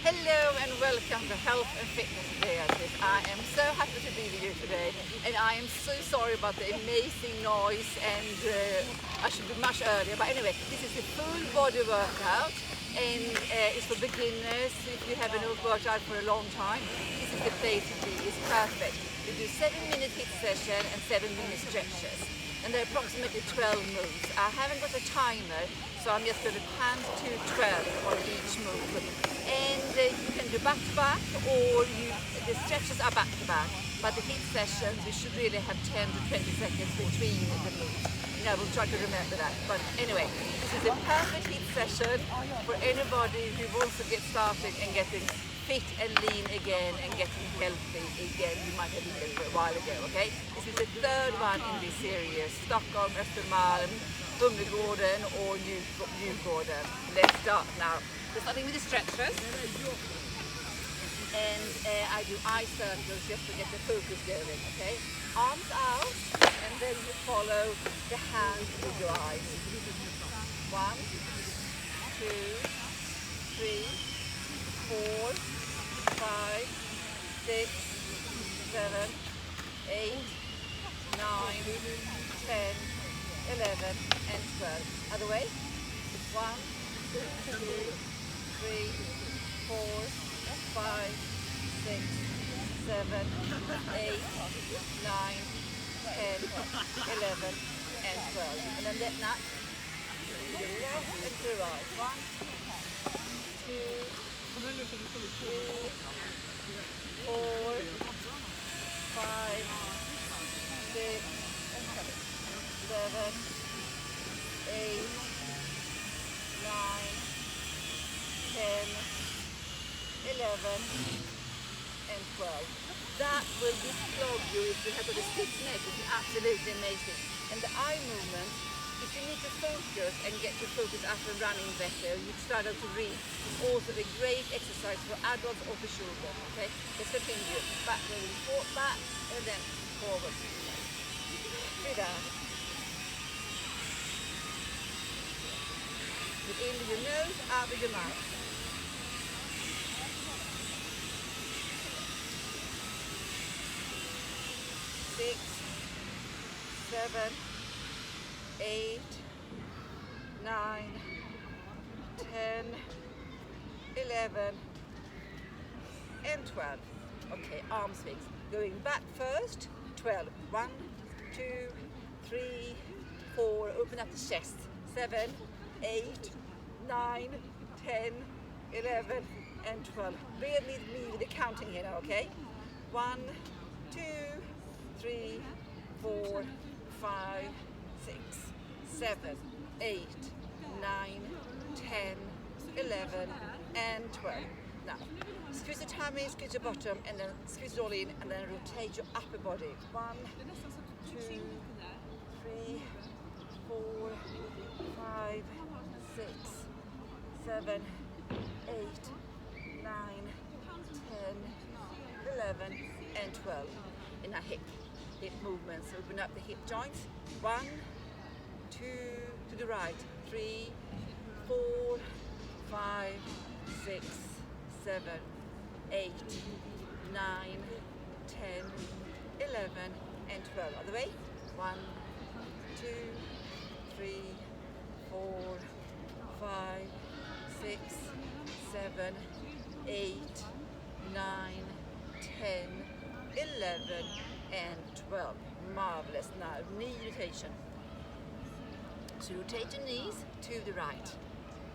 Hello and welcome to Health and Fitness Beatrice. I am so happy to be with you today, and I am so sorry about the amazing noise, and I should be much earlier, but anyway, this is a full body workout, and it's for beginners. If you haven't worked out for a long time, this is the place to be. It's perfect. We do 7-minute HIIT session and 7-minute stretches, and there are approximately 12 moves. I haven't got a timer, so I'm just going to count to 12 on each move. And you can do back-to-back, or the stretches are back-to-back. But the HIIT sessions, you should really have 10 to 20 seconds between the moves. And I will try to remember that. But anyway, this is a perfect HIIT session for anybody who wants to get started and getting fit and lean again and getting healthy again. You might have been a while ago, okay? This is the third one in this series. Stockholm, Östermalm, Humlegården or Djurgården. Let's start now. We're starting with the stretchers, and I do eye circles just to get the focus going, okay? Arms out, and then you follow the hands with your eyes. 1, 2, 3, 4, 5, 6, 7, 8, 9, 10, 11, and 12. Other way. 1, 2, 3, 4, 5, 6, 7, 8, 9, 10, 11, and 12. And then that nut to the left and to the right. 1, 2, 3, 4, 5, 6, 7, 8, 9, 10, 11, and 12. That will disclose you if you have got a stiff neck. It's absolutely amazing. And the eye movement, if you need to focus and get your focus after running better, you struggle to read, it's also a great exercise for adults or for children. Okay, let's continue. Back, forward, back, and then forward. Breathe out. In with your nose, out with your mouth. 6, 7, 8, 9, 10, 11, and 12. Okay, arm swings. Going back first, 12. 1, 2, 3, 4. Open up the chest. 7, 8, 9, 10, 11, and 12. Bear with me with the counting here now, okay? 1, 2, 3, 4, 5, 6, 7, 8, 9, 10, 11, and 12. Now, squeeze the tummy, squeeze the bottom, and then squeeze it all in, and then rotate your upper body. 1, 2, 3, 4, 5, 6, 7, 8, 9, 10, 11, and 12. In our hip movements. Open up the hip joints. 1, 2, to the right. 3, 4, 5, 6, 7, 8, 9, 10, 11, and 12. Other way. 1, 2, 3, 4, 5, 6, 7, 8, 9, 10, 11, and 12. Marvelous. Now, knee rotation. So rotate your knees to the right.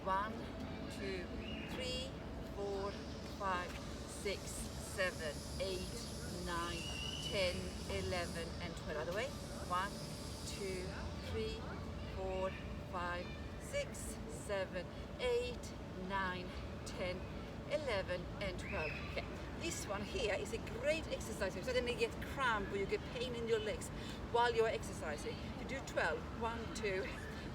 1, 2, 3, 4, 5, 6, 7, 8, 9, 10, 11, and 12. Other way. 1, 2, 3, 4, 5, 6, 7, 8, 9, 10, 11, and 12. Okay. This one here is a great exercise. So then you get cramp or you get pain in your legs while you're exercising. You do 12. 1, 2,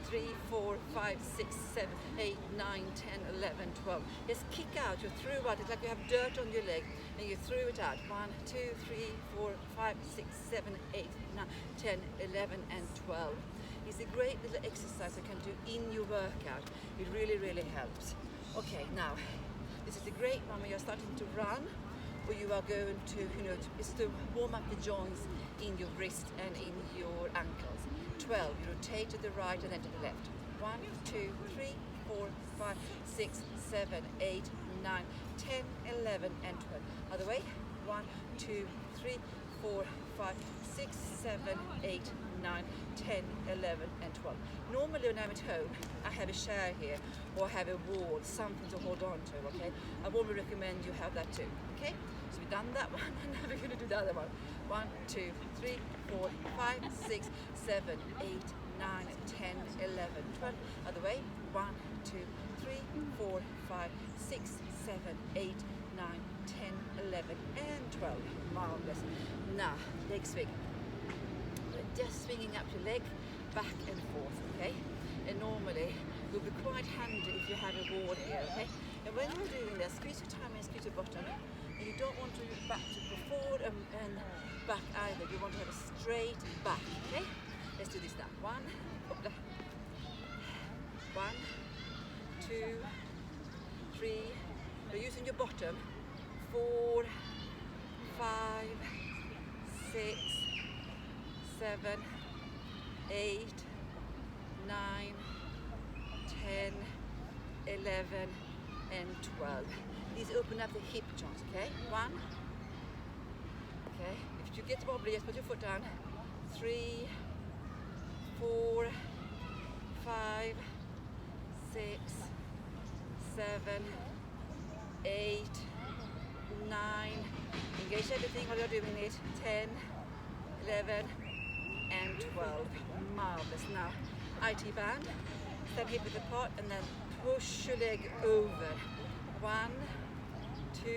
3, 4, 5, 6, 7, 8, 9, 10, 11, 12. Just kick out, you throw out, it's like you have dirt on your leg and you throw it out. 1, 2, 3, 4, 5, 6, 7, 8, 9, 10, 11, and 12. It's a great little exercise you can do in your workout. It really, really helps. Okay, now, this is a great one when you're starting to run, or you are going to, it's to warm up the joints in your wrist and in your ankles. 12, you rotate to the right and then to the left. 1, 2, 3, 4, 5, 6, 7, 8, 9, 10, 11, and 12. Other way. 1, 2, 3, 4, 5, 6, 7, 8, 9, 10, 11, and 12. Normally when I'm at home, I have a chair here, or I have a wall, something to hold on to, okay? I would recommend you have that too, okay? So we've done that one, and now we're going to do the other one. 1, 2, 3, 4, 5, 6, 7, 8, 9, 10, 11, 12. Other way. 1, 2, 3, 4, 5, 6, 7, 8, 9, 10, 11, and 12. Marvelous. Now, leg swing. Just swinging up your leg, back and forth, okay? And normally, it will be quite handy if you have a wall here, okay? And when you're doing this, squeeze your tummy and squeeze your bottom. And you don't want to back to go forward and back either. You want to have a straight back, okay? Let's do this now. 1, 2, 3. You're using your bottom. 4, 5, 6, 7, 8, 9, 10, 11, and 12. These open up the hip joints, okay? 1. Okay, if you get wobbly, just put your foot down. 3, 4, 5, 6, 7, 8, 9. Engage everything while you're doing it. 10, 11, and 12. Marvelous. Now, IT band. Stand hip width apart and then push your leg over. 1, 2,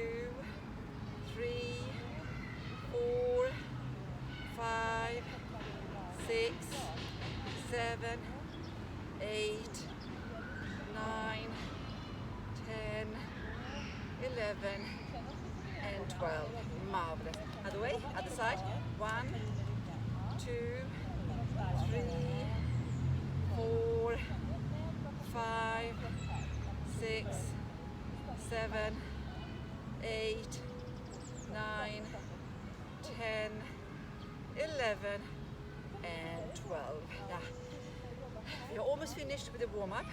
3, 4, 5, 6, 7, 8, 9, 10, 11, and 12. Marvelous. Other way, other side. 1, 2, 3, 4, 5, 6, 7, 8, 9, 10, 11, and 12. Now, you're almost finished with the warm-up.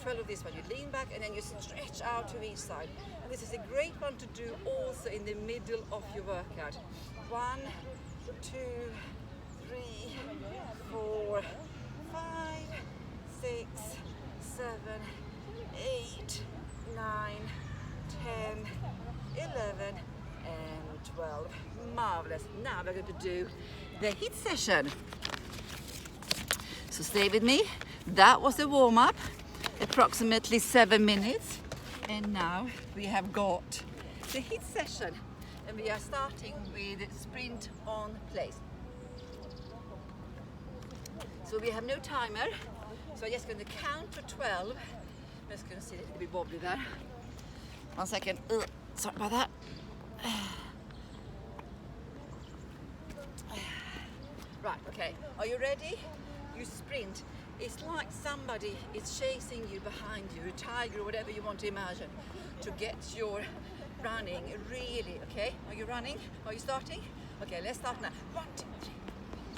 12 of this one. You lean back and then you stretch out to each side. And this is a great one to do also in the middle of your workout. 1, 2, 3, 4, 5, 6, 7, 8, 9, 10, 11, and 12. Marvelous. Now we're going to do the HIIT session. So stay with me. That was the warm-up, approximately 7 minutes. And now we have got the HIIT session. And we are starting with sprint on place. So we have no timer. So I'm just going to count to 12. I'm just going to see it a bit wobbly there. 1 second. Sorry about that. Right, okay. Are you ready? You sprint. It's like somebody is chasing you behind you, a tiger or whatever you want to imagine, to get your running really, okay? Are you running? Are you starting? Okay, let's start now. 1, 2, 3, 4,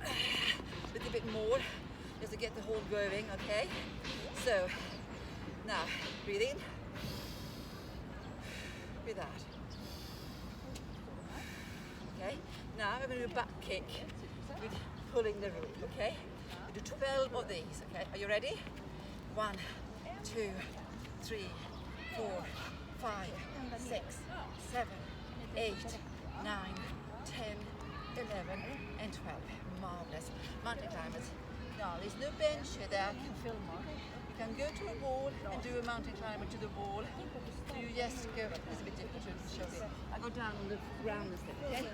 5, 6. A little bit more, just to get the whole going, okay? So, now, breathe in. Breathe out. Okay, now we're going to do back kick with pulling the rope, okay? We do 12 of these, okay? Are you ready? 1, 2, 3, 4, 5, 6, 7, 8, 9, 10, 11, and 12. Marvelous. Mountain climbers. Now, there's no bench here that I can film on. You can go to a wall and do a mountain climber to the wall. You just go, it's a bit difficult to show you. I go down on the ground instead, okay?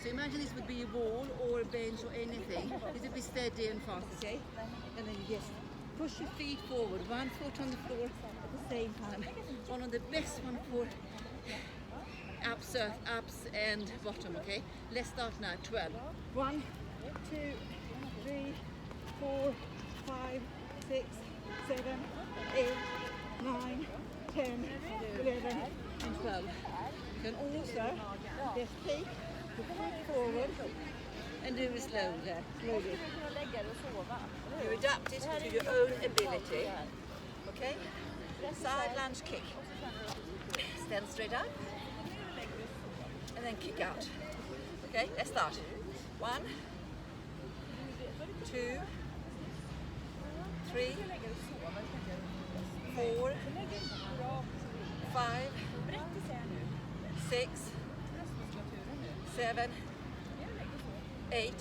So imagine this would be a wall or a bench or anything. This would be steady and fast, okay? And then you just push your feet forward, 1 foot on the floor at the same time. One of the best one for ups and bottom, okay? Let's start now, 12. 1, 2, 3, 4, 5, 6, 7, 8, 9, 10, 11 and 12. You can also just take the foot forward and do it slowly. You adapt it to your own ability. Okay? Side lunge kick. Stand straight up. And then kick out. Okay, let's start. 1, 2, 3, 4, 5, 6, 7, 8,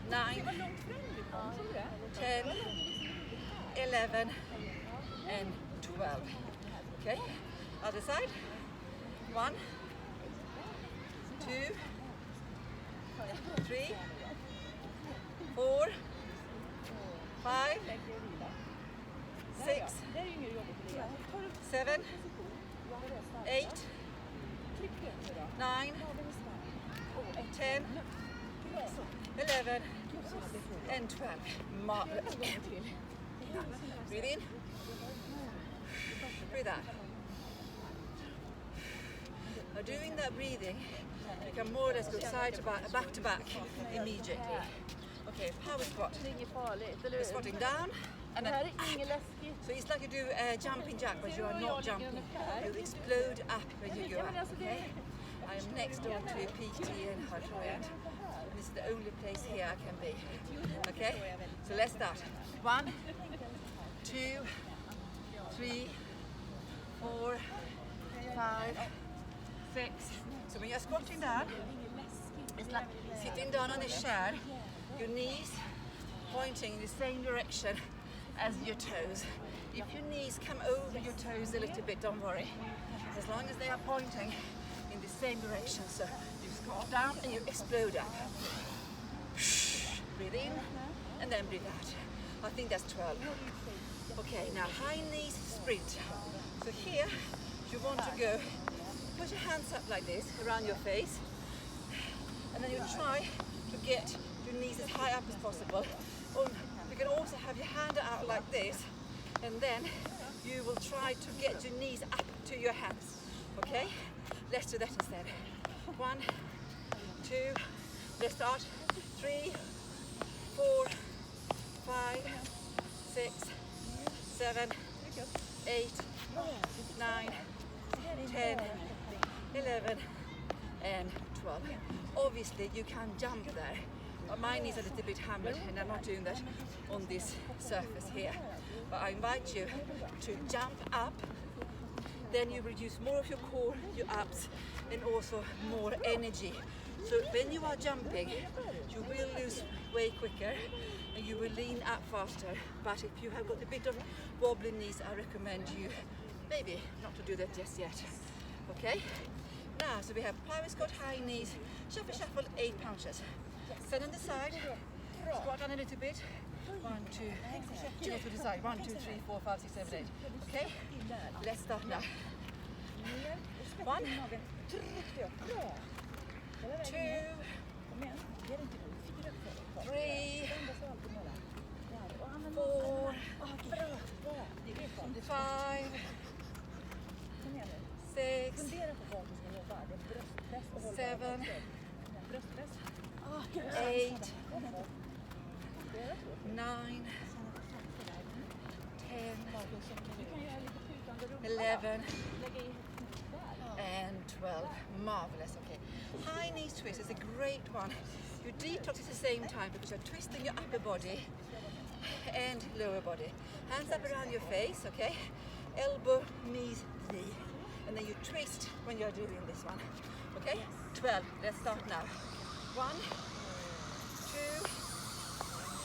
9, 10, 11 and 12. Okay, other side. 1, 2, 3, 4, 5, 6, 7, 8, 9, 10, 11 and 12. Marvelous. Breathe in. Breathe out. Now doing that breathing, you can more or less go side to back to back immediately. Okay, power squat. You're squatting down and then up. So it's like you do a jumping jack, but you are not jumping. You explode up when you go up. Okay? I am next door to a PT in Rhodes. This is the only place here I can be. Okay? So let's start. 1, 2, 3, 4, 5, 6. So when you're squatting down, it's like sitting down on a chair, your knees pointing in the same direction as your toes. If your knees come over your toes a little bit, don't worry. As long as they are pointing in the same direction. So you squat down and you explode up. Breathe in and then breathe out. I think that's 12. Okay, now high knees sprint. So here you want to go, put your hands up like this around your face, and then you try to get your knees as high up as possible. Or you can also have your hand out like this, and then you will try to get your knees up to your hands. Okay? Let's do that instead. 1, 2, let's start. 3, 4, 5, 6, 7, 8, 9, 10, 11 and 12. Obviously you can jump there, but my knees are a little bit hammered and I'm not doing that on this surface here. But I invite you to jump up, then you reduce more of your core, your abs, and also more energy. So when you are jumping, you will lose way quicker and you will lean up faster. But if you have got a bit of wobbly knees, I recommend you maybe not to do that just yet. Okay? Now, so we have power squat, high knees, shuffle, shuffle, 8 punches. Stand on the side, squat down a little bit. 1, 2, go to the side. 1, 2, 3, 4, 5, 6, 7, 8. Okay? Let's start now. 1, 2, 3, 4, 5, 6, 7, 8, 9, 10, 11 and 12. Marvelous. Okay. High knees twist is a great one. You detox at the same time because you're twisting your upper body and lower body. Hands up around your face, okay? Elbow, knees, knee. And then you twist when you're doing this one. Okay? 12. Let's start now. 1, 2,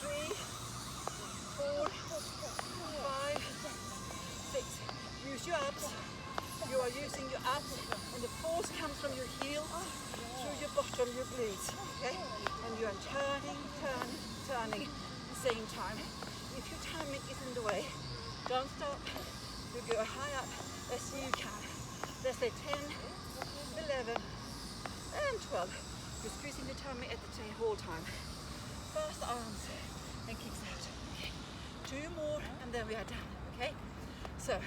3, 4, 5, 6. Use your abs. You are using your abs, and the force comes from your heel through your bottom, your glutes. Okay? And you are turning, turning, turning at the same time. If your timing is in the way, don't stop. You go high up as you can. Let's say 10, 11, and 12. You're squeezing the tummy at the whole time. Fast arms and kicks out. Okay. 2 more and then we are done. Okay? So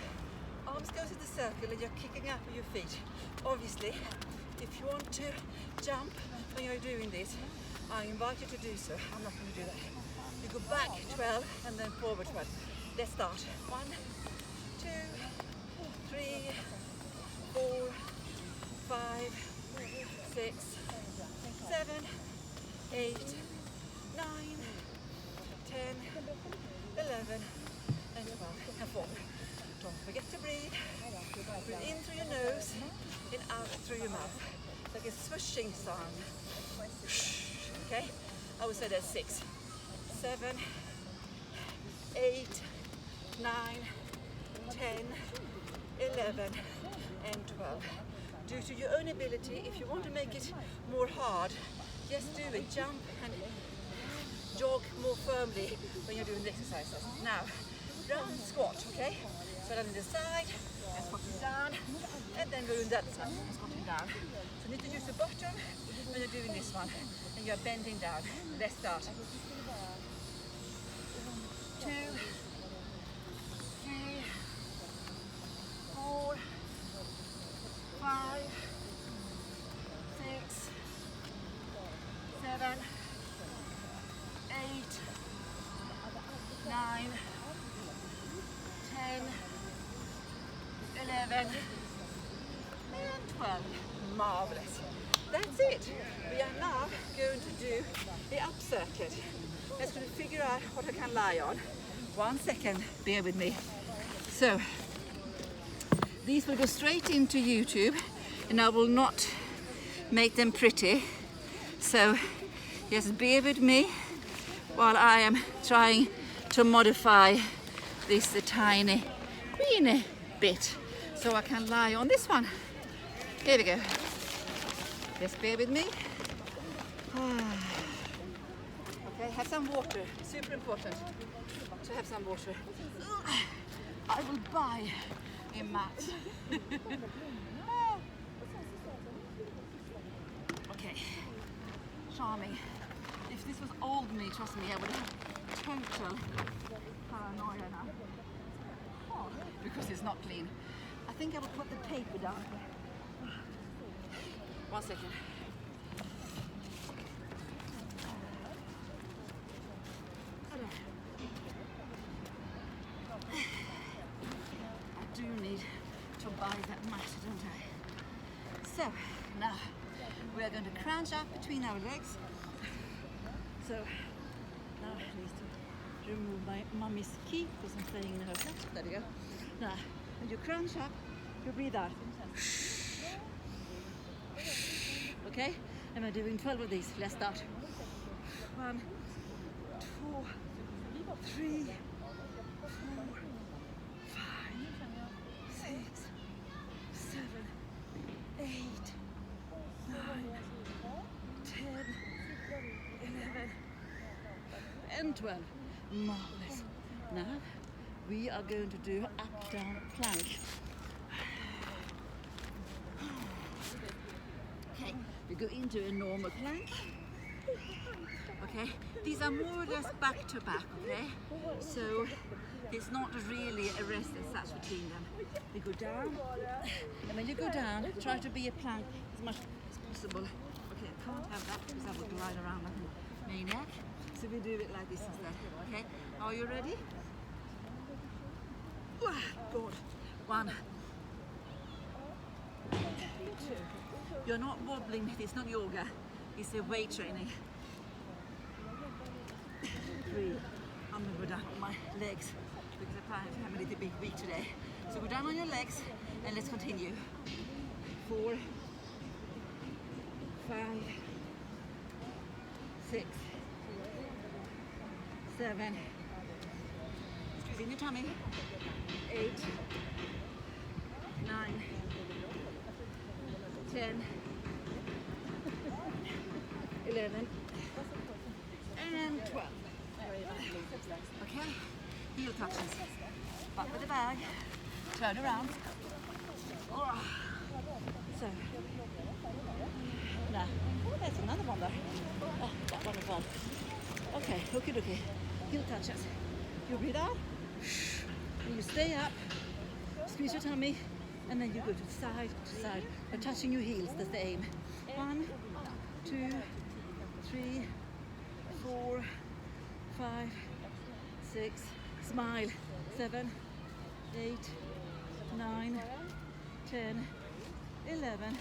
circle and you're kicking up with your feet. Obviously, if you want to jump when you're doing this, I invite you to do so. I'm not going to do that. You go back 12 and then forward 12. Let's start. 1, 2, 3, 4, 5, 6, 7, 8, 9, 10, 11, and 12, and forward. Don't forget to breathe. Breathe in through your nose and out through your mouth. Like a swishing sound. Okay? I would say that's 6, 7, 8, 9, 10, 11, and 12. Due to your own ability, if you want to make it more hard, just do it. Jump and jog more firmly when you're doing the exercises. Now, round squat, okay? So on the side, and squatting down, and then go on that side, and squatting down. So you need to use the bottom when you're doing this one, and you're bending down. Let's start. 2, 3, 4, 5, 6, 7, 8, 9, 10, 11, and 12. Marvelous. That's it. We are now going to do the up circuit. Let's going to figure out what I can lie on. 1 second, bear with me. So, these will go straight into YouTube, and I will not make them pretty. So, just bear with me while I am trying to modify this a tiny, weeny bit so I can lie on this one. Here we go. Just bear with me. Okay, have some water. Super important to have some water. I will buy a mat. Okay, charming. If this was old me, trust me, I would have total paranoia now. Oh, because it's not clean. I think I will put the paper down. 1 second. I do need to buy that mat, don't I? So, now we are going to crunch up between our legs. So, now I need to remove my mummy's key because I'm playing in her set. There we go. Now, when you crunch up, you breathe out. Okay, and we're doing 12 of these. Let's start. 1, 2, 3, 4, 5, 6, 7, 8, 9, 10, 11, and 12. Marvelous. Now we are going to do up, down, plank. Okay, we go into a normal plank. Okay, these are more or less back to back, okay? So it's not really a rest as such between them. We go down, and when you go down, try to be a plank as much as possible. Okay, I can't have that because I will glide around like a maniac. So we do it like this instead, okay? Are you ready? Good. 1, 2. You're not wobbling, it's not yoga, it's a weight training. 3. I'm going to go down on my legs because apparently I'm a little bit weak today. So go down on your legs and let's continue. 4, 5, 6, 7, squeeze in your tummy, 8, 9, 10, 11, and 12. Okay, heel touches. Back with the bag, turn around. So, now, there's another one there. Oh, that one as well. Okay, okie dokie. Heel touches. You breathe out, and you stay up, squeeze your tummy, and then you go to side, but touching your heels, that's the aim. 1, 2, 3, 4, 5, 6, smile, 7, 8, 9, 10, 11,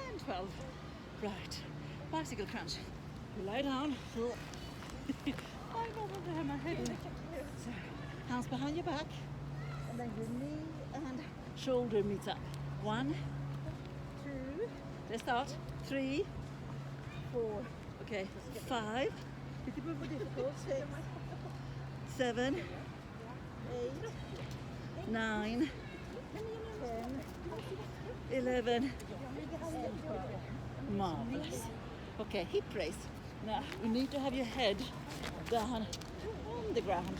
and 12. Right, bicycle crunch. You lie down. I don't want to have my head in it. So, hands behind your back, and then your knee and shoulder meets up. 1, 2, let's start. 3, 4, okay, 5, it's a bit more difficult. 6, 7, 8, 9, 10, 11, marvelous. Okay, hip raise. Now you need to have your head down on the ground.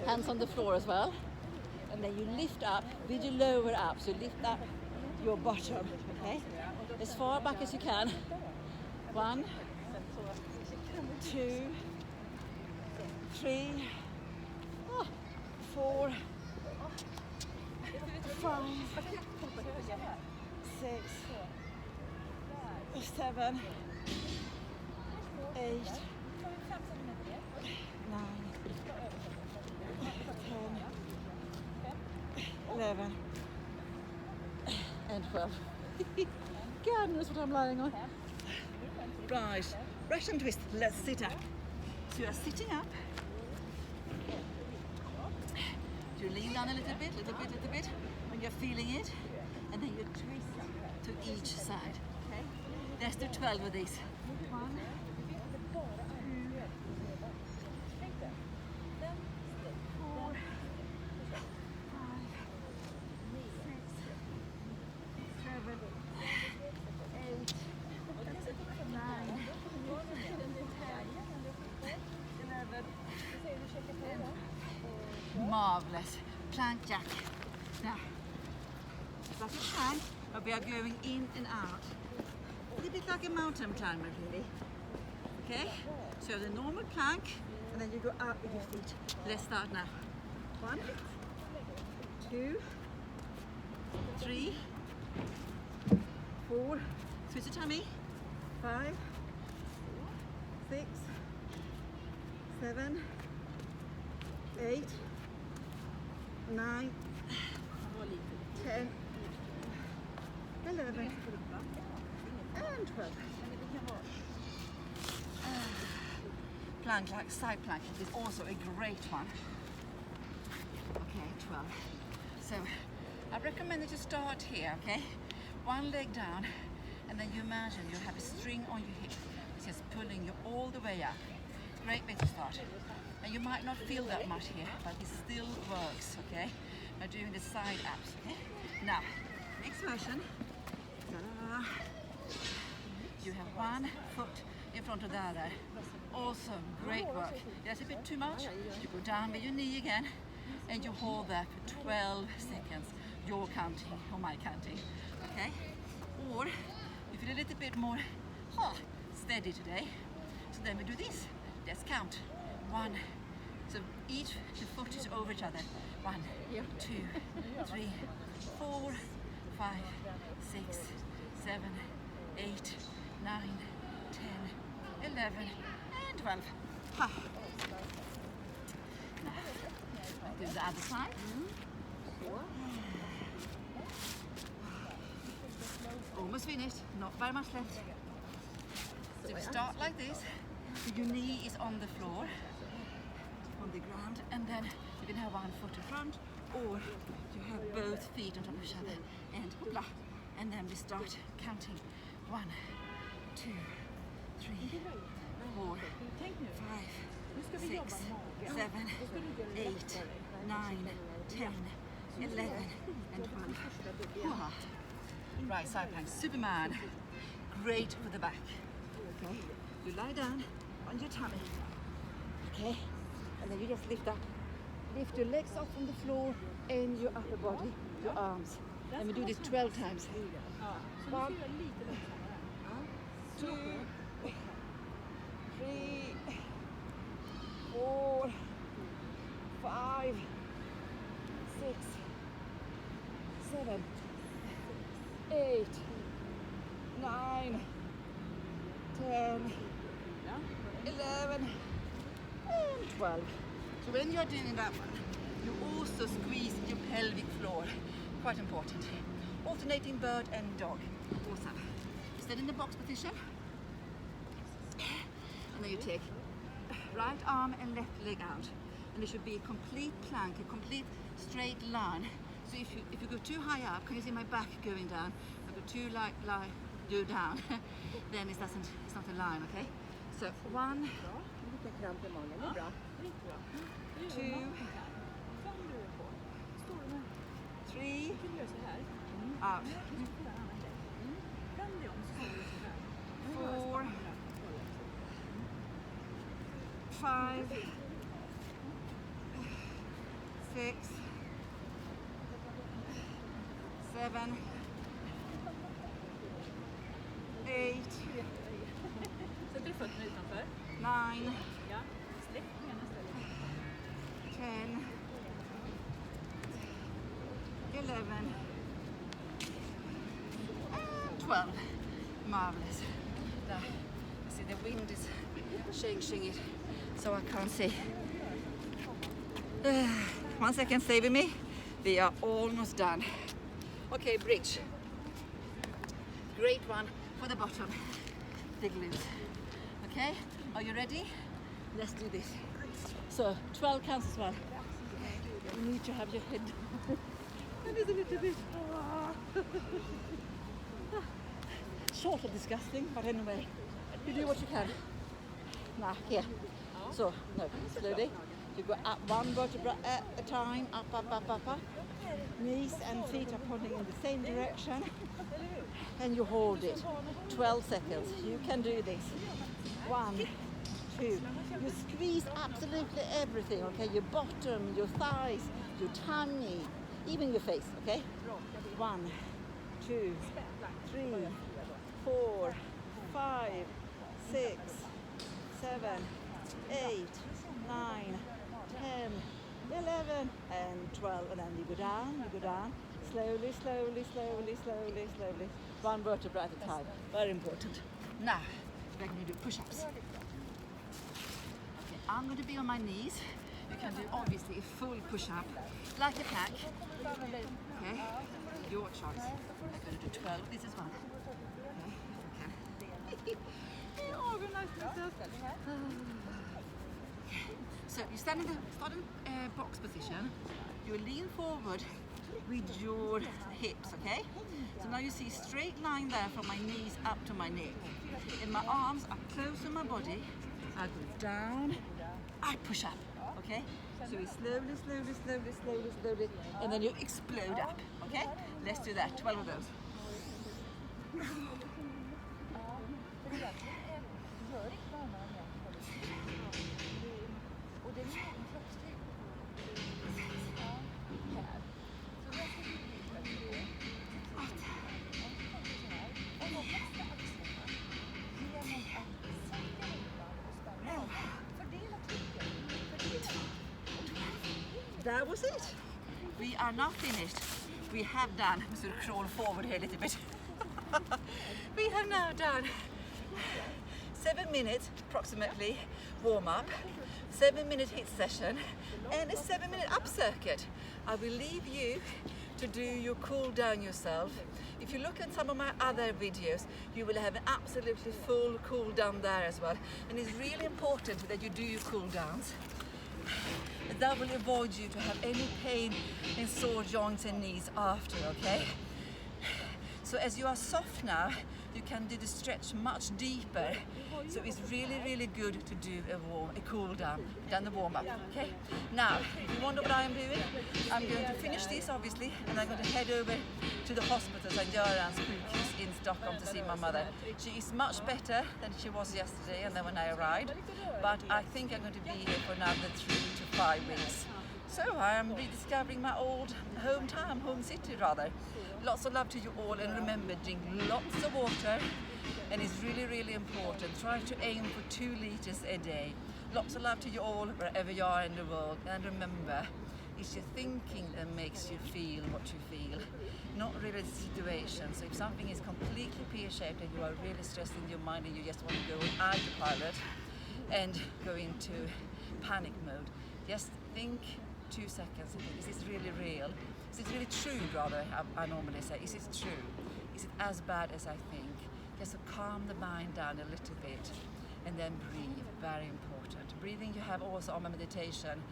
Hands on the floor as well. And then you lift up with your lower up. So lift up your bottom, okay? As far back as you can. 1, 2, 3, 4, 5, 6, 7, 8, 9, 10, 11, and 12. God knows what I'm lying on. Right, Russian twist. Let's sit up. So you are sitting up. You lean down a little bit, when you're feeling it, and then you twist to each side. Okay? Let's do 12 of these. 1, 2, 4, 5, 6, 7, 8, 9, 11. Marvelous. Plank jack. Now, as fast as you can, but we are going in and out. A little bit like a mountain climber, really. Okay? So the normal plank, and then you go up with your feet. Let's start now. 1, 2, 3, 4, switch your tummy. 5, 6, 7, 8, 9, 10, 11, and 12. Plank, like side plank, is also a great one. Okay, 12. So I recommend that you start here, okay? One leg down, and then you imagine you have a string on your hip. It's just pulling you all the way up. Great way to start. And you might not feel that much here, but it still works, okay? Now doing the side abs, okay? Now, next version. Ta-da. You have one foot in front of the other. Awesome, great work. That's a bit too much. You go down with your knee again, and you hold that for 12 seconds. Your counting, or my counting, okay? Or, you feel a little bit more steady today, so then we do this. Let's count. 1, so each the foot is over each other. 1, 2, 3, 4, 5, 6, 7, 8, 9, 10, 11, and 12. Ha. Now, do the other side. Almost finished, not very much left. So we start like this. Your knee is on the floor, on the ground, and then you can have one foot in front, or you have both feet on top of each other, and hoopla. And then we start counting. 1, 2, 3, 4, 5, 6, 7, 8, 9, 10, 11, and 12. Right side plank, Superman. Great for the back. Okay, you lie down on your tummy. Okay, and then you just lift up. Lift your legs up from the floor and your upper body, your arms. And we do this 12 times. 1, 2, 3, 4, 5, 6, 7, 8, 9, 10, 11, and 12. So when you're doing that one, you also squeeze your pelvic floor. Quite important. Alternating bird and dog. Awesome. Stand in the box position. And then you take right arm and left leg out. And it should be a complete plank, a complete straight line. So if you go too high up, can you see my back going down? If I go too go down, then it's not a line, okay? So 1, 2, 3, out. 4, 5, 6, 7, 8, 9, 10, 11, and 12. Marvelous. Now, see the wind is changing it, so I can't see. 1 second, stay with me. We are almost done. Okay, bridge. Great one for the bottom, the glutes. Okay, are you ready? Let's do this. So 12 counts as well. You need to have your head down. That is a little bit short of disgusting, but anyway, you do what you can. Now here. So no, slowly. You go up one vertebra at a time, up, up, up, up, up. Knees and feet are pointing in the same direction. And you hold it. 12 seconds. You can do this. 1, 2. You squeeze absolutely everything, okay? Your bottom, your thighs, your tummy, even your face, okay? 1, 2, 3, 4, 5, 6, 7, 8, 9, 10, 11, and 12. And then you go down, slowly, slowly, slowly, slowly, slowly. One vertebra at a time. Very important. Now, we're going to do push-ups. Okay, I'm going to be on my knees. You can do obviously a full push-up, like a plank. Okay, your choice. I'm going to do 12 of these as well. Okay, you organize yourself. So you stand in the box position. You lean forward with your hips, okay? So now you see straight line there from my knees up to my neck. And my arms are close to my body. I go down, I push up, okay? So we slowly, slowly, slowly, slowly, slowly, and then you explode up, okay? Let's do that, 12 of those. That was it. We are now finished. We have done, I'm going to crawl forward here a little bit. We have now done 7 minutes approximately warm up, 7-minute hit session, and a 7-minute up circuit. I will leave you to do your cool down yourself. If you look at some of my other videos, you will have an absolutely full cool down there as well. And it's really important that you do your cool downs. That will avoid you to have any pain in sore joints and knees after, okay? So as you are soft now, you can do the stretch much deeper. So it's really, really good to do a cool down, the warm up, okay? Now, if you wonder what I'm doing, I'm going to finish this obviously, and I'm going to head over to the hospital, St. Göran's sjukhus in Stockholm to see my mother. She is much better than she was yesterday and then when I arrived, but I think I'm going to be here for another 3 to 5 weeks. So I am rediscovering my old hometown, home city rather. Lots of love to you all, and remember, drink lots of water, and it's really, really important. Try to aim for 2 liters a day. Lots of love to you all wherever you are in the world, and remember, It's your thinking that makes you feel what you feel, not really the situation. So if something is completely pear-shaped and you are really stressed in your mind and you just want to go on autopilot and go into panic mode, just think 2 seconds and think, is this really real? Is it really true, rather, I normally say. Is it true? Is it as bad as I think? Just to calm the mind down a little bit and then breathe, very important. Breathing, you have also on my meditation,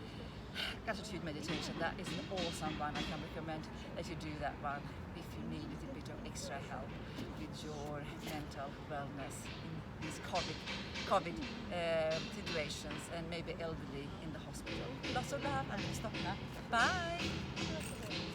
gratitude meditation. That is an awesome one. I can recommend that you do that one if you need a little bit of extra help with your mental wellness in these COVID situations and maybe elderly in the hospital. Lots of love. I'm going to stop now. Bye!